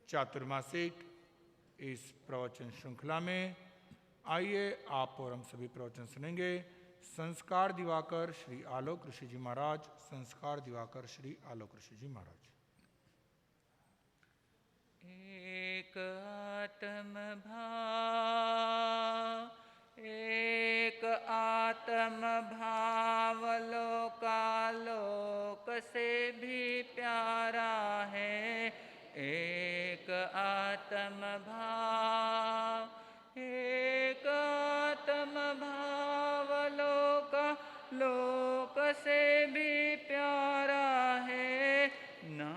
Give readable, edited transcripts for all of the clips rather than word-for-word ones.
चातुर्मासिक इस प्रवचन श्रृंखला में आइए आप और हम सभी प्रवचन सुनेंगे। संस्कार दिवाकर श्री आलोक ऋषि जी महाराज, संस्कार दिवाकर श्री आलोक ऋषि जी महाराज। एक आत्म भाव, एक आत्म भाव लोकालोक से भी प्यारा है। एक आत्म भाव, एक आत्म भाव लोक से भी प्यारा है। ना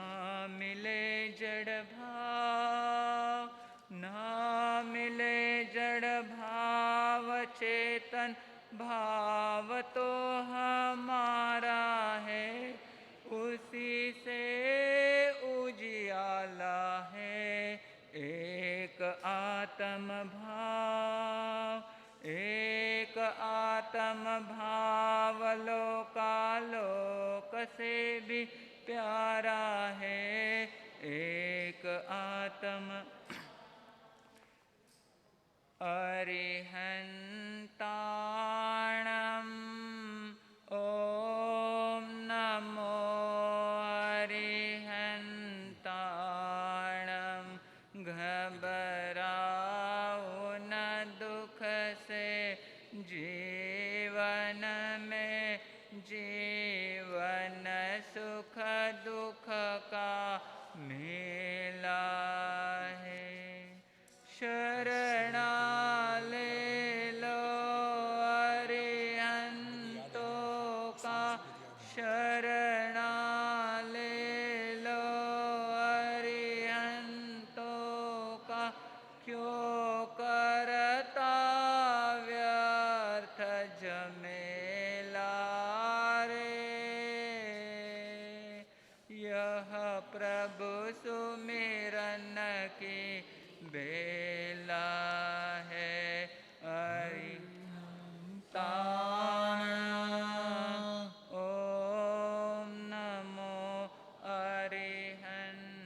मिले जड़ भाव, ना मिले जड़ भाव, चेतन भाव तो हमारा है। उसी से उजियाला है। एक आत्म भाव, एक आत्म भाव लोकालोक से भी प्यारा है। एक आत्म अरिहंताणं ओम नमो अरिहंताणं। घबराओ न दुख से, जीवन में जीवन सुख दुख का मेला है। शरणा ले लो अरिहंतों का, शरणा ले लो अरिहंतों का। क्यों करता व्यर्थ झमेला रे। यह प्रभु सुमिरन की बेला है। अरिहंताण ओम नमो अरिहंताणम।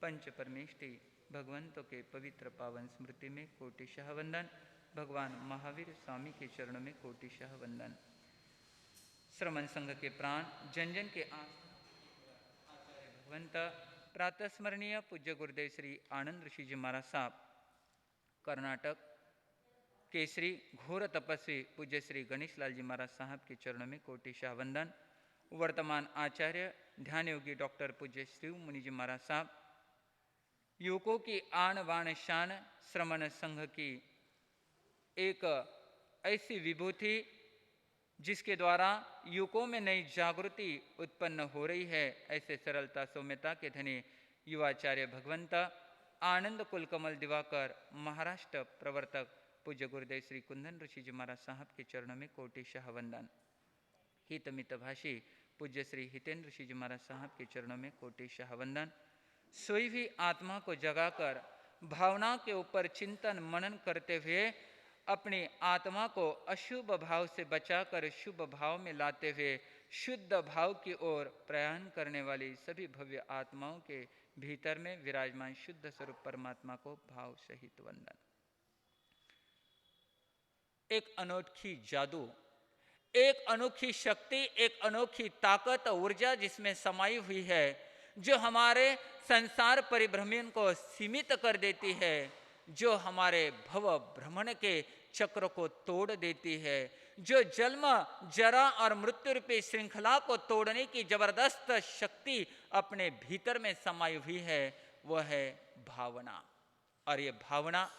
पंच परमेष्टि भगवंतों के पवित्र पावन स्मृति में कोटिशः वंदन। भगवान महावीर स्वामी के चरणों में कोटिशः वंदन। श्रमण संघ के प्राण जन जन के आचार्य भगवंत प्रातः स्मरणीय पूज्य गुरुदेव श्री आनंद ऋषि जी महाराज साहब, कर्नाटक केसरी घोर तपस्वी पूज्य श्री गणेश लाल जी महाराज साहब के चरणों में कोटिशः वंदन। वर्तमान आचार्य ध्यान योगी डॉक्टर पूज्य श्री मुनि जी महाराज साहब, युवकों की आन बाण शान श्रमण संघ की एक ऐसी विभूति जिसके द्वारा युवकों में नई जागृति उत्पन्न हो रही है। ऐसे सरलता सौम्यता के धनी युवाचार्य भगवंत आनंद कुलकमल दिवाकर महाराष्ट्र प्रवर्तक पूज्य गुरुदेव श्री कुंदन ऋषि जी महाराज साहब के चरणों में कोटिशः वंदन। हितमित भाषी पूज्य श्री हितेंद्र ऋषि जी महाराज साहब के चरणों में कोटिशः वंदन। सोई भी आत्मा को जगाकर भावना के ऊपर चिंतन मनन करते हुए अपनी आत्मा को अशुभ भाव से बचाकर शुभ भाव में लाते हुए शुद्ध भाव की ओर प्रयाण करने वाली सभी भव्य आत्माओं के भीतर में विराजमान शुद्ध स्वरूप परमात्मा को भाव सहित वंदन। एक अनोखी जादू, एक अनोखी शक्ति, एक अनोखी ताकत ऊर्जा जिसमें समाई हुई है, जो हमारे संसार परिभ्रमण को सीमित कर देती है, जो हमारे भव भ्रमण के चक्र को तोड़ देती है, जो जन्म जरा और मृत्यु रूपी श्रृंखला को तोड़ने की जबरदस्त शक्ति अपने भीतर में समाई हुई है, वह है भावना। और ये भावना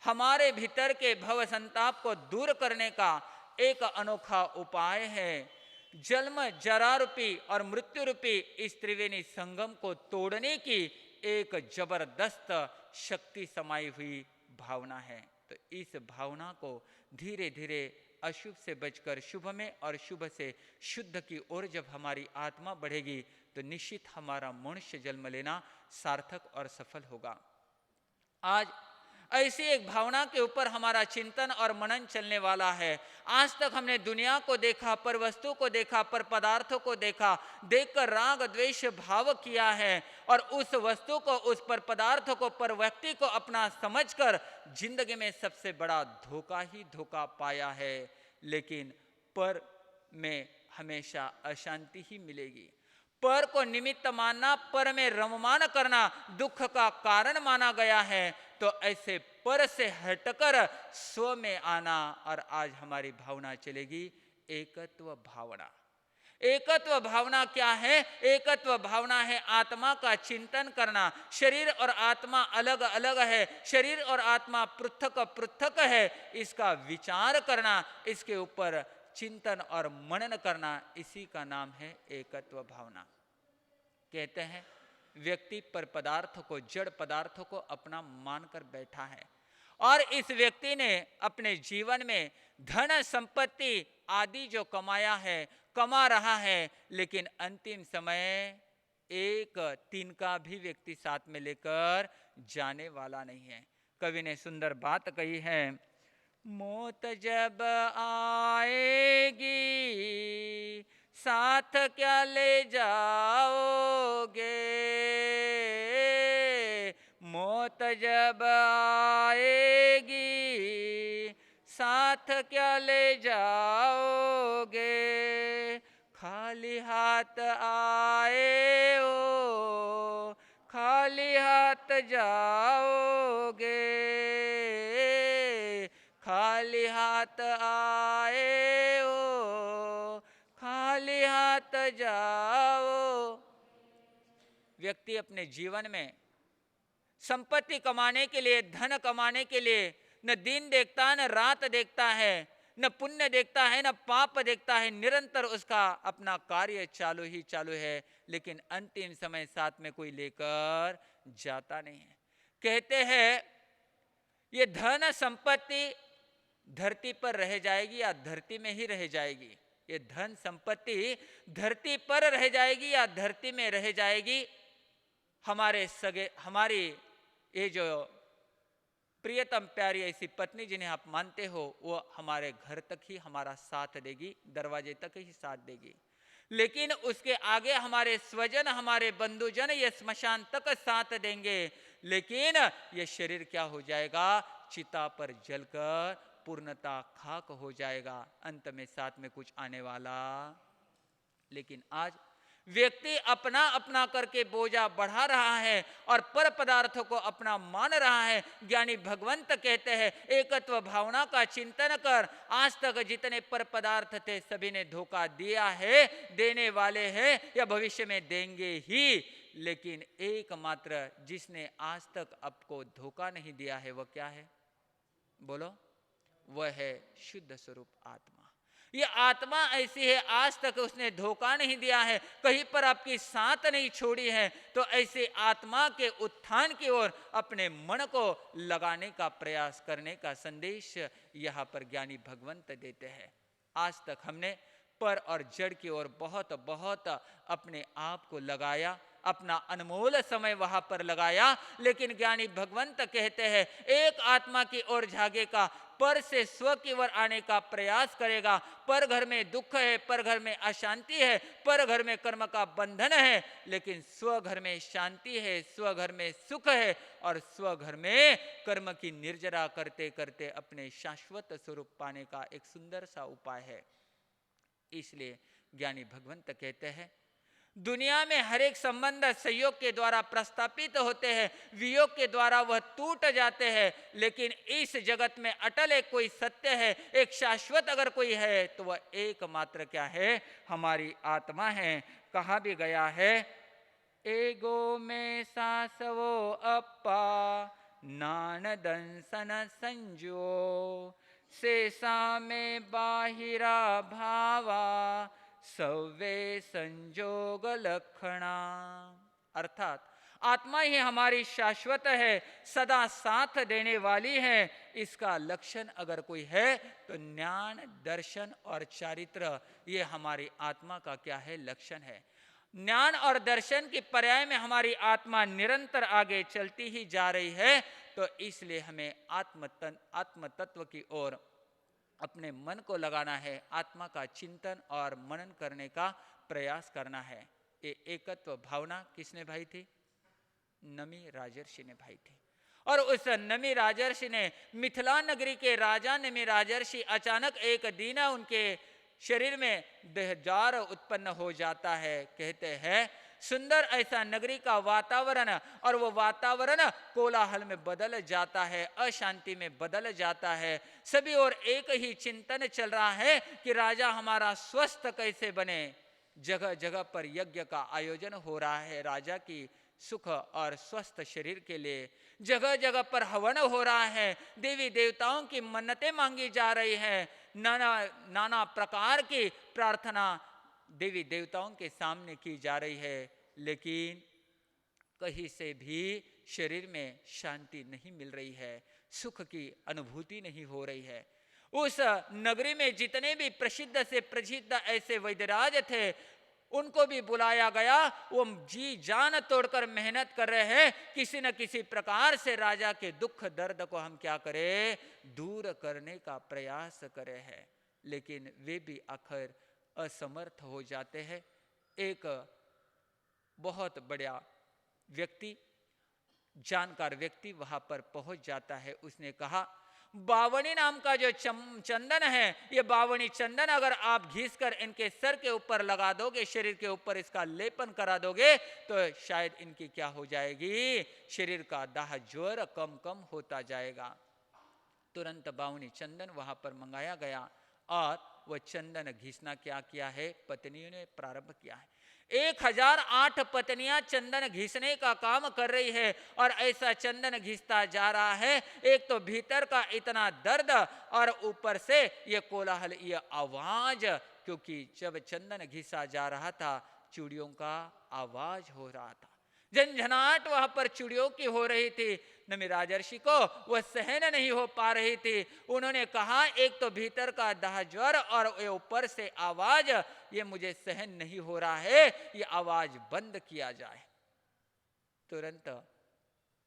हमारे भीतर के भव संताप को दूर करने का एक अनोखा उपाय है। जन्म जरा रूपी और मृत्यु रूपी इस त्रिवेणी संगम को तोड़ने की एक जबरदस्त शक्ति समाई हुई भावना है। तो इस भावना को धीरे धीरे अशुभ से बचकर शुभ में और शुभ से शुद्ध की ओर जब हमारी आत्मा बढ़ेगी तो निश्चित हमारा मनुष्य जन्म लेना सार्थक और सफल होगा। आज ऐसी एक भावना के ऊपर हमारा चिंतन और मनन चलने वाला है। आज तक हमने दुनिया को देखा, पर वस्तु को देखा, पर पदार्थों को देखा, देखकर राग द्वेष भाव किया है और उस वस्तु को, उस पर पदार्थ को, पर व्यक्ति को अपना समझकर जिंदगी में सबसे बड़ा धोखा ही धोखा पाया है। लेकिन पर में हमेशा अशांति ही मिलेगी। पर को निमित्त मानना, पर में रममान करना दुख का कारण माना गया है। तो ऐसे पर से हटकर स्व में आना, और आज हमारी भावना चलेगी एकत्व भावना। एकत्व भावना क्या है? एकत्व भावना है आत्मा का चिंतन करना। शरीर और आत्मा अलग अलग है, शरीर और आत्मा पृथक पृथक है, इसका विचार करना, इसके ऊपर चिंतन और मनन करना, इसी का नाम है एकत्व भावना। कहते हैं व्यक्ति पर पदार्थ को, जड़ पदार्थों को अपना मानकर बैठा है और इस व्यक्ति ने अपने जीवन में धन संपत्ति आदि जो कमाया है, कमा रहा है, लेकिन अंतिम समय एक तिनका भी व्यक्ति साथ में लेकर जाने वाला नहीं है। कवि ने सुंदर बात कही है, मौत जब आएगी साथ क्या ले जाओगे, मौत जब आएगी साथ क्या ले जाओगे, खाली हाथ आए हो खाली हाथ जाओगे, खाली हाथ आए हो खाली हाथ जाओ। व्यक्ति अपने जीवन में संपत्ति कमाने के लिए, धन कमाने के लिए न दिन देखता है, न रात देखता है, न पुण्य देखता है, न पाप देखता है, निरंतर उसका अपना कार्य चालू ही चालू है, लेकिन अंतिम समय साथ में कोई लेकर जाता नहीं है। कहते हैं ये धन संपत्ति धरती पर रह जाएगी या धरती में ही रह जाएगी, ये धन संपत्ति धरती पर रह जाएगी या धरती में रह जाएगी। हमारे सगे, हमारी ये जो प्रियतम प्यारी ऐसी पत्नी जिन्हें आप मानते हो, वो हमारे घर तक ही हमारा साथ देगी, दरवाजे तक ही साथ देगी, लेकिन उसके आगे हमारे स्वजन, हमारे बंधुजन ये स्मशान तक साथ देंगे, लेकिन ये शरीर क्या हो जाएगा? चिता पर जलकर पूर्णता खाक हो जाएगा, अंत में साथ में कुछ आने वाला। लेकिन आज व्यक्ति अपना अपना करके बोझा बढ़ा रहा है और पर पदार्थों को अपना मान रहा है। ज्ञानी भगवंत कहते हैं एकत्व भावना का चिंतन कर, आज तक जितने पर पदार्थ थे सभी ने धोखा दिया है, देने वाले हैं या भविष्य में देंगे ही, लेकिन एकमात्र जिसने आज तक आपको धोखा नहीं दिया है वह क्या है? बोलो। वह है शुद्ध स्वरूप आत्मा। ये आत्मा ऐसी है, आज तक उसने धोखा नहीं दिया है, कहीं पर आपकी साथ नहीं छोड़ी है। तो ऐसे आत्मा के उत्थान की ओर अपने मन को लगाने का प्रयास करने का संदेश यहाँ पर ज्ञानी भगवंत देते हैं। आज तक हमने पर और जड़ की ओर बहुत बहुत अपने आप को लगाया, अपना अनमोल समय वहां पर लगाया, लेकिन ज्ञानी भगवंत कहते हैं एक आत्मा की ओर झागेगा, पर से स्व की ओर आने का प्रयास करेगा। पर घर में दुख है, पर घर में अशांति है, पर घर में कर्म का बंधन है, लेकिन स्व घर में शांति है, स्व घर में सुख है, और स्व घर में कर्म की निर्जरा करते करते अपने शाश्वत स्वरूप पाने का एक सुंदर सा उपाय है। इसलिए ज्ञानी भगवंत कहते हैं दुनिया में हर एक संबंध संयोग के द्वारा प्रस्थापित होते हैं, वियोग के द्वारा वह टूट जाते हैं, लेकिन इस जगत में अटल एक कोई सत्य है, एक शाश्वत अगर कोई है तो वह एकमात्र क्या है? हमारी आत्मा है। कहा भी गया है एगो में सासवो अप्पा नान दंसन संजो, शेषा में बाहिरा भावा सवे संजोग लक्षणा। अर्थात आत्मा ही हमारी शाश्वत है, सदा साथ देने वाली है। इसका लक्षण अगर कोई है तो ज्ञान, दर्शन और चारित्र, ये हमारी आत्मा का क्या है? लक्षण है। ज्ञान और दर्शन की पर्याय में हमारी आत्मा निरंतर आगे चलती ही जा रही है। तो इसलिए हमें आत्म तत्व की ओर अपने मन को लगाना है, आत्मा का चिंतन और मनन करने का प्रयास करना है। ये एकत्व भावना किसने भाई थी? नमी राजर्षि ने भाई थी। और उस नमी राजर्षि ने, मिथिला नगरी के राजा नमी राजर्षि, अचानक एक दिन उनके शरीर में देहजार उत्पन्न हो जाता है। कहते हैं सुंदर ऐसा नगरी का वातावरण, और वो वातावरण कोलाहल में बदल जाता है, अशांति में बदल जाता है। सभी और एक ही चिंतन चल रहा है कि राजा हमारा स्वस्थ कैसे बने। जगह जगह पर यज्ञ का आयोजन हो रहा है राजा की सुख और स्वस्थ शरीर के लिए। जगह जगह पर हवन हो रहा है, देवी देवताओं की मन्नतें मांगी जा रही है, नाना प्रकार की प्रार्थना देवी देवताओं के सामने की जा रही है। लेकिन कहीं से भी शरीर में शांति नहीं मिल रही है, सुख की अनुभूति नहीं हो रही है। उस नगरी में जितने भी प्रसिद्ध से प्रसिद्ध ऐसे वैद्यराज थे, उनको भी बुलाया गया। वो जी जान तोड़कर मेहनत कर रहे हैं, किसी न किसी प्रकार से राजा के दुख दर्द को हम क्या करें, दूर करने का प्रयास करे हैं। लेकिन वे भी आखिर असमर्थ हो जाते हैं। एक बहुत बड़ा व्यक्ति, जानकार व्यक्ति वहां पर पहुंच जाता है। उसने कहा बावनी नाम का जो चंदन है, ये बावनी चंदन अगर आप घिस कर इनके सर के ऊपर लगा दोगे, शरीर के ऊपर इसका लेपन करा दोगे, तो शायद इनकी क्या हो जाएगी, शरीर का दाह ज्वर कम होता जाएगा। तुरंत बावनी चंदन वहां पर मंगाया गया और वह चंदन घिसना क्या किया है, पत्नियों ने प्रारंभ किया है। 1008 पत्नियां चंदन घिसने का काम कर रही है और ऐसा चंदन घिसता जा रहा है। एक तो भीतर का इतना दर्द और ऊपर से ये कोलाहल, ये आवाज, क्योंकि जब चंदन घिसा जा रहा था चूड़ियों का आवाज हो रहा था, झंझनाहट वहां पर चूड़ियों की हो रही थी। नमी राजर्षि को वह सहन नहीं हो पा रही थी। उन्होंने कहा एक तो भीतर का दाह ज्वर और ऊपर से आवाज, ये मुझे सहन नहीं हो रहा है, ये आवाज बंद किया जाए। तुरंत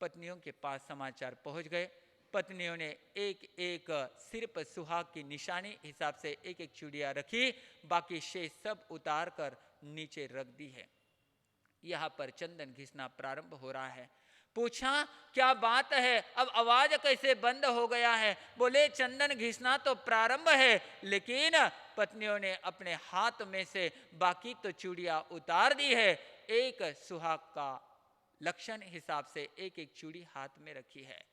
पत्नियों के पास समाचार पहुंच गए। पत्नियों ने एक एक सिर पर सुहाग की निशानी हिसाब से एक एक चूड़ियां रखी, बाकी शेष सब उतार कर नीचे रख दी है। यहां पर चंदन घिसना प्रारंभ हो रहा है। पूछा क्या बात है, अब आवाज कैसे बंद हो गया है? बोले चंदन घिसना तो प्रारंभ है, लेकिन पत्नियों ने अपने हाथ में से बाकी तो चूड़ियां उतार दी है। एक सुहाग का लक्षण हिसाब से एक एक चूड़ी हाथ में रखी है।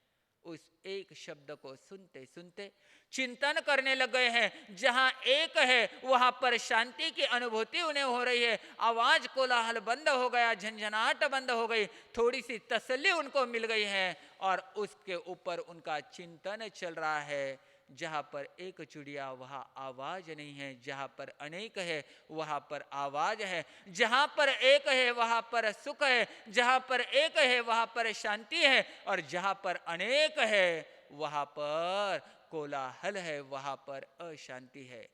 उस एक शब्द को सुनते सुनते चिंतन करने लग गए हैं। जहां एक है वहां पर शांति की अनुभूति उन्हें हो रही है। आवाज कोलाहल बंद हो गया, झंझनाहट बंद हो गई, थोड़ी सी तसल्ली उनको मिल गई है और उसके ऊपर उनका चिंतन चल रहा है। जहां पर एक चूड़िया वहां आवाज नहीं है, जहां पर अनेक है वहां पर आवाज है, जहां पर एक है वहां पर सुख है, जहां पर एक है वहां पर शांति है, और जहां पर अनेक है वहां पर कोलाहल है, वहां पर अशांति है।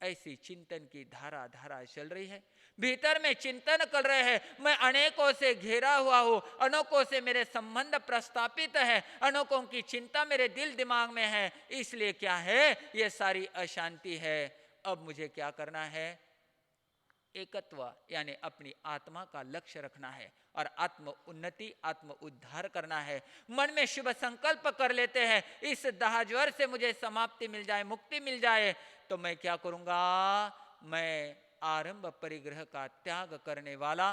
ऐसी चिंतन की धारा चल रही है। भीतर में चिंतन कर रहे हैं, मैं अनेकों से घेरा हुआ हूं, अनेकों से मेरे संबंध प्रस्तापित है, अनेकों की चिंता मेरे दिल दिमाग में है, इसलिए क्या है, ये सारी अशांति है। अब मुझे क्या करना है, एकत्व यानी अपनी आत्मा का लक्ष्य रखना है और आत्म उन्नति, आत्म उद्धार करना है। मन में शुभ संकल्प कर लेते हैं, इस दाह ज्वर से मुझे समाप्ति मिल जाए, मुक्ति मिल जाए, तो मैं क्या करूंगा, मैं आरंभ परिग्रह का त्याग करने वाला,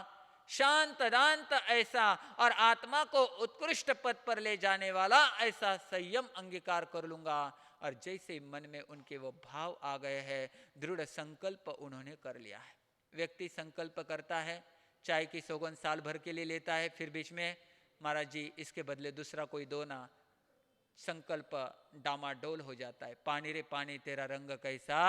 शांत दांत ऐसा और आत्मा को उत्कृष्ट पद पर ले जाने वाला ऐसा संयम अंगीकार कर लूंगा। और जैसे मन में उनके वो भाव आ गए हैं, दृढ़ संकल्प उन्होंने कर लिया है। व्यक्ति संकल्प करता है, चाय की सौगंध साल भर के लिए लेता है, फिर बीच में महाराज जी इसके बदले दूसरा कोई दो ना, संकल्प डामाडोल हो जाता है। पानी रे पानी तेरा रंग कैसा,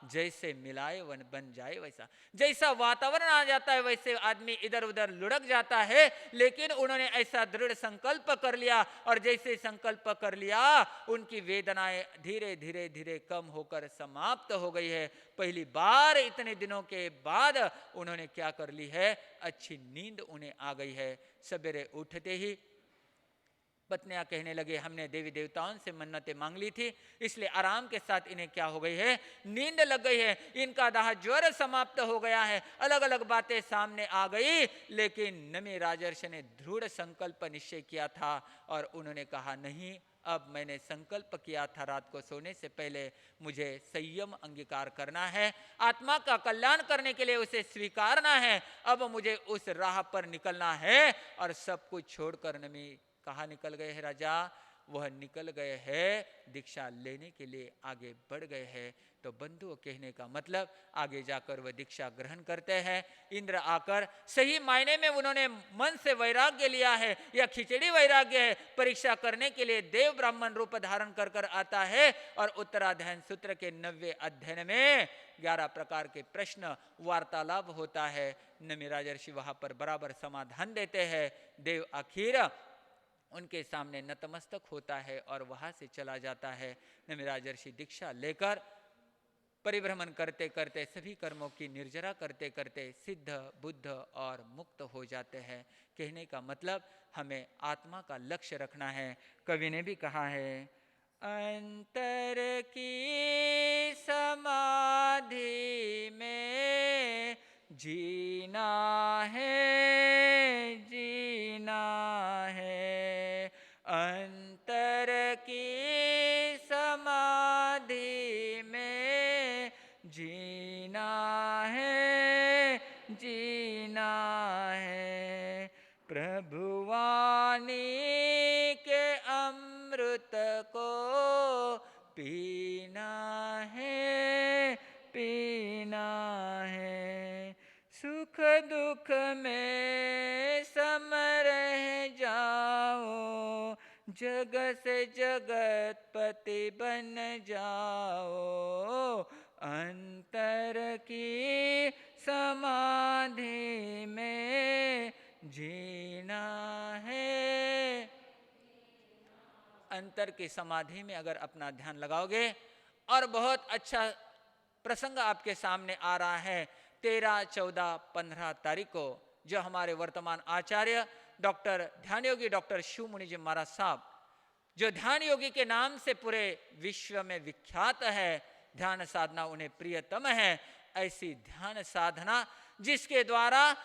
जैसे मिलाए वन बन जाए वैसा। जैसा वातावरण आ जाता है वैसे आदमी इधर उधर लुढ़क जाता है। लेकिन उन्होंने ऐसा दृढ़ संकल्प कर लिया और जैसे संकल्प कर लिया उनकी वेदनाएं धीरे धीरे धीरे कम होकर समाप्त हो गई है। पहली बार इतने दिनों के बाद उन्होंने क्या कर ली है, अच्छी नींद उन्हें आ गई है। सवेरे उठते ही पत्नियां कहने लगे हमने देवी देवताओं से मन्नतें मांग ली थी, इसलिए आराम के साथ इन्हें क्या हो गई है, नींद लग गई है, इनका दाह ज्वर समाप्त हो गया है। अलग अलग बातें सामने आ गई, लेकिन नमी राजर्षि ने दृढ़ संकल्प निश्चय किया था और उन्होंने कहा नहीं, अब मैंने संकल्प किया था रात को सोने से पहले मुझे संयम अंगीकार करना है, आत्मा का कल्याण करने के लिए उसे स्वीकारना है, अब मुझे उस राह पर निकलना है। और सब कुछ छोड़कर नमी कहाँ निकल गए हैं राजा, वह निकल गए हैं दीक्षा लेने के लिए आगे बढ़ गए हैं। तो बंधुओं कहने का मतलब आगे जाकर वह दीक्षा ग्रहण करते हैं। इंद्र आकर सही मायने में उन्होंने मन से वैराग्य लिया है या खिचड़ी वैराग्य है, परीक्षा करने के लिए देव ब्राह्मण रूप धारण कर कर आता है और उत्तराध्ययन सूत्र के 90वें अध्ययन में 11 प्रकार के प्रश्न वार्तालाप होता है। नमी राजर्षि वहां पर बराबर समाधान देते हैं। देव आखिर उनके सामने नतमस्तक होता है और वहां से चला जाता है। नमी राजर्षि दीक्षा लेकर परिभ्रमण करते करते सभी कर्मों की निर्जरा करते करते सिद्ध बुद्ध और मुक्त हो जाते हैं। कहने का मतलब हमें आत्मा का लक्ष्य रखना है। कवि ने भी कहा है, अंतर की समाधि में जीना है, जीना है, अंतर की समाधि में जीना है, जीना है, प्रभुवाणी के अमृत को पीना है, पीना है, सुख दुख में सम रह जाओ, जग से जगतपति बन जाओ, अंतर की समाधि में जीना है। अंतर की समाधि में अगर अपना ध्यान लगाओगे, और बहुत अच्छा प्रसंग आपके सामने आ रहा है 13, 14, 15 तारीख को, जो हमारे वर्तमान आचार्य डॉक्टर ध्यान योगी डॉक्टर शिव मुनि जी महाराज साहब, जो ध्यान योगी के नाम से पूरे विश्व में विख्यात है, ध्यान साधना उन्हें प्रियतम है, ऐसी ध्यान साधना जिसके द्वारा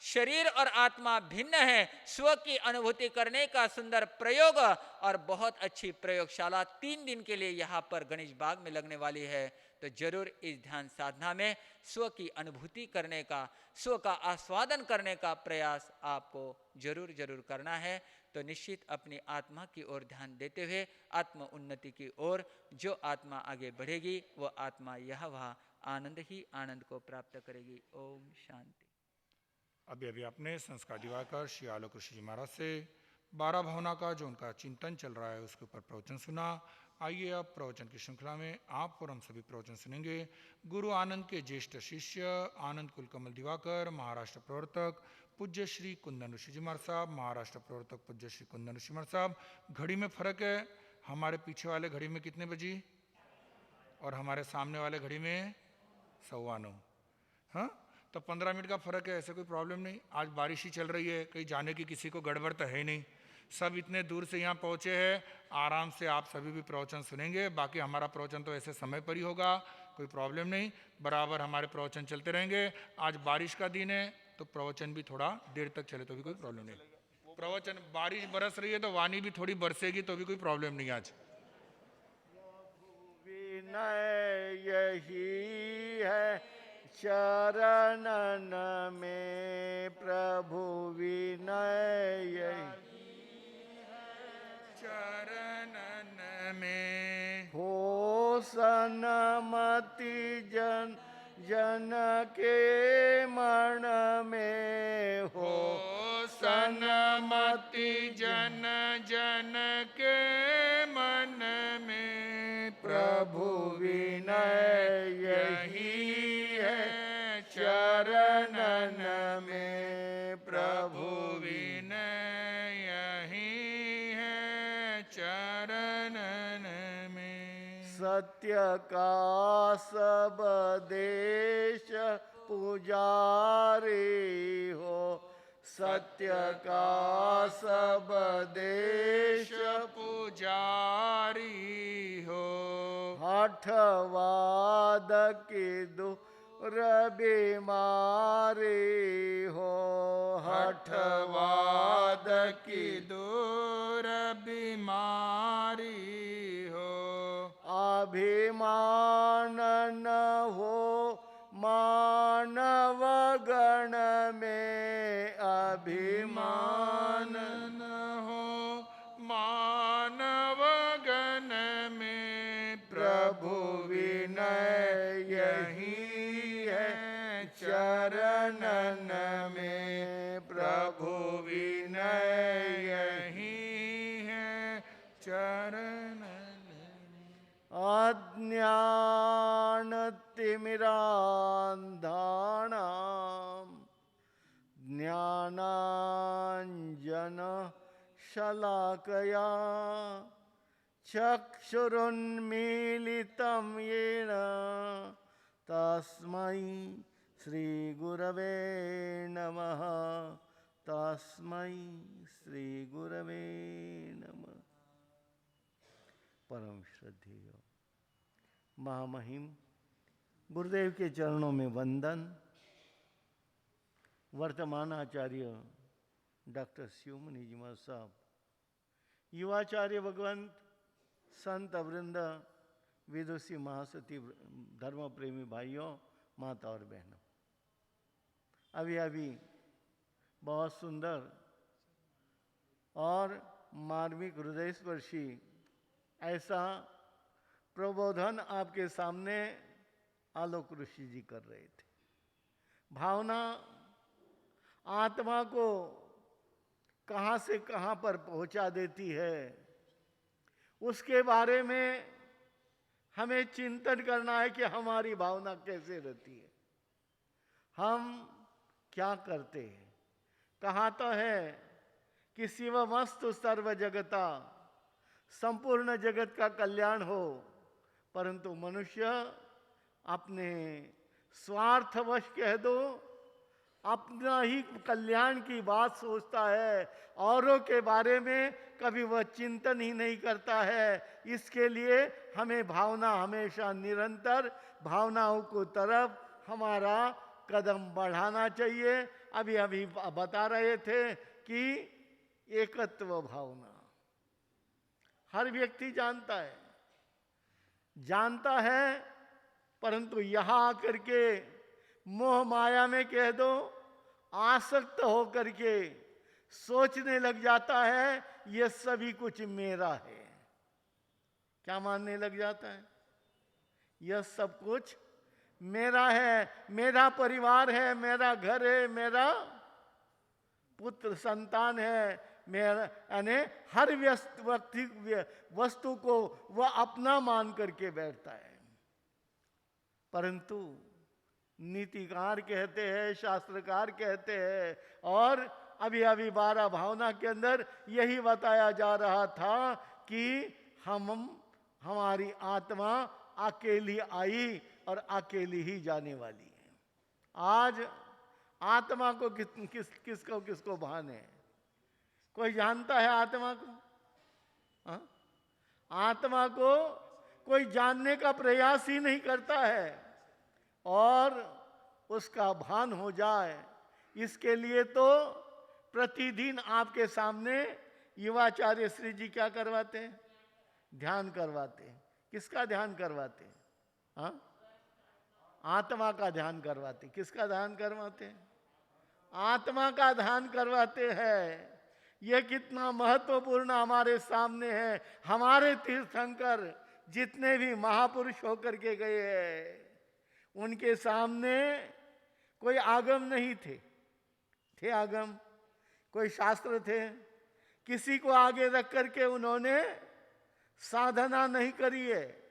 शरीर और आत्मा भिन्न है, स्व की अनुभूति करने का सुंदर प्रयोग और बहुत अच्छी प्रयोगशाला 3 दिन के लिए यहाँ पर गणेश बाग में लगने वाली है। तो जरूर इस ध्यान साधना में स्व की अनुभूति करने का, स्व का आस्वादन करने का प्रयास आपको जरूर जरूर करना है। तो निश्चित अपनी आत्मा की ओर ध्यान देते हुए आत्म उन्नति की ओर जो आत्मा आगे बढ़ेगी वो आत्मा यह वह आनंद ही आनंद को प्राप्त करेगी। ओम शांति। अभी अभी आपने संस्कार दिवाकर श्री आलोक ऋषि जी महाराज से 12 भावना का जो उनका चिंतन चल रहा है उसके ऊपर प्रवचन सुना। आइए अब प्रवचन की श्रृंखला में आप और हम सभी प्रवचन सुनेंगे। गुरु आनंद के ज्येष्ठ शिष्य आनंद कुलकमल दिवाकर, महाराष्ट्र प्रवर्तक पूज्य श्री कुंदन ऋषि जी महाराज साहब, महाराष्ट्र प्रवर्तक पूज्य श्री कुंदन ऋषि महाराज साहब। घड़ी में फर्क है, हमारे पीछे वाले घड़ी में कितने बजी और हमारे सामने वाले घड़ी में 9:15। हाँ, तो 15 मिनट का फर्क है, ऐसे कोई प्रॉब्लम नहीं। आज बारिश ही चल रही है, कहीं जाने की किसी को गड़बड़ तो है नहीं, सब इतने दूर से यहाँ पहुँचे हैं, आराम से आप सभी भी प्रवचन सुनेंगे। बाकी हमारा प्रवचन तो ऐसे समय पर ही होगा, कोई प्रॉब्लम नहीं, बराबर हमारे प्रवचन चलते रहेंगे। आज बारिश का दिन है तो प्रवचन भी थोड़ा देर तक चले तो भी कोई प्रॉब्लम नहीं। प्रवचन बारिश बरस रही है तो वाणी भी थोड़ी बरसेगी तो भी कोई प्रॉब्लम नहीं। आज विनय यही है चरणन में, प्रभु विनय यही चरणन में, हो सनमति जन जन के मन में, हो सनमति जन जन के मन में, प्रभु विनय यही है चरणन में, प्रभु विनय यही है चरणन में। सत्य का सब देश पुजारी हो, सत्य का सब देश पुजारी हो। हठवाद की दूर बीमारी हो। हठवाद की दूर बीमारी हो। अभिमान न हो मानव गण में। अभिमान न हो मानव गण में। प्रभु विनय यही है चरणन में। प्रभु विनय यही है चरण। अज्ञान तिमिरान्धानां ज्ञानाञ्जन शलाकया चक्षुरुन्मीलितं येन तस्मै श्रीगुरवे नमः। तस्मै श्रीगुरवे नमः। परम श्रद्धेय महामहिम गुरुदेव के चरणों में वंदन। वर्तमान आचार्य डॉक्टर शिवमुनि जी महाराज साहब, युवाचार्य भगवंत, संत वृंद, विदुषी महासती, धर्म प्रेमी भाइयों, माता और बहनों, अभी अभी बहुत सुंदर और मार्मिक हृदय स्पर्शी ऐसा प्रबोधन आपके सामने आलोक ऋषि जी कर रहे थे। भावना आत्मा को कहाँ से कहाँ पर पहुंचा देती है, उसके बारे में हमें चिंतन करना है कि हमारी भावना कैसे रहती है, हम क्या करते हैं। कहा तो है कि शिवमस्तु सर्व जगता, संपूर्ण जगत का कल्याण हो, परंतु मनुष्य अपने स्वार्थवश कह दो अपना ही कल्याण की बात सोचता है, औरों के बारे में कभी वह चिंतन ही नहीं करता है। इसके लिए हमें भावना हमेशा निरंतर भावनाओं को तरफ हमारा कदम बढ़ाना चाहिए। अभी अभी बता रहे थे कि एकत्व भावना हर व्यक्ति जानता है, परंतु यहां आकर के मोह माया में कह दो आसक्त होकर के सोचने लग जाता है ये सभी कुछ मेरा है। क्या मानने लग जाता है? यह सब कुछ मेरा है, मेरा परिवार है, मेरा घर है, मेरा पुत्र संतान है, मेरा, यानी हर वस्तु को वह अपना मान करके बैठता है। परंतु नीतिकार कहते हैं, शास्त्रकार कहते हैं, और अभी अभी 12 भावना के अंदर यही बताया जा रहा था कि हमारी आत्मा अकेली आई और अकेली ही जाने वाली है। आज आत्मा को किसको भान है? कोई जानता है आत्मा को? हाँ? आत्मा को कोई जानने का प्रयास ही नहीं करता है, और उसका भान हो जाए इसके लिए तो प्रतिदिन आपके सामने युवाचार्य श्री जी क्या करवाते हैं? ध्यान करवाते हैं। किसका ध्यान करवाते हैं? हाँ? आत्मा का ध्यान करवाते। किसका ध्यान करवाते हैं? आत्मा का ध्यान करवाते हैं। यह कितना महत्वपूर्ण हमारे सामने है। हमारे तीर्थंकर जितने भी महापुरुष होकर के गए हैं, उनके सामने कोई आगम नहीं थे। थे आगम? कोई शास्त्र थे? किसी को आगे रख करके उन्होंने साधना नहीं करी है।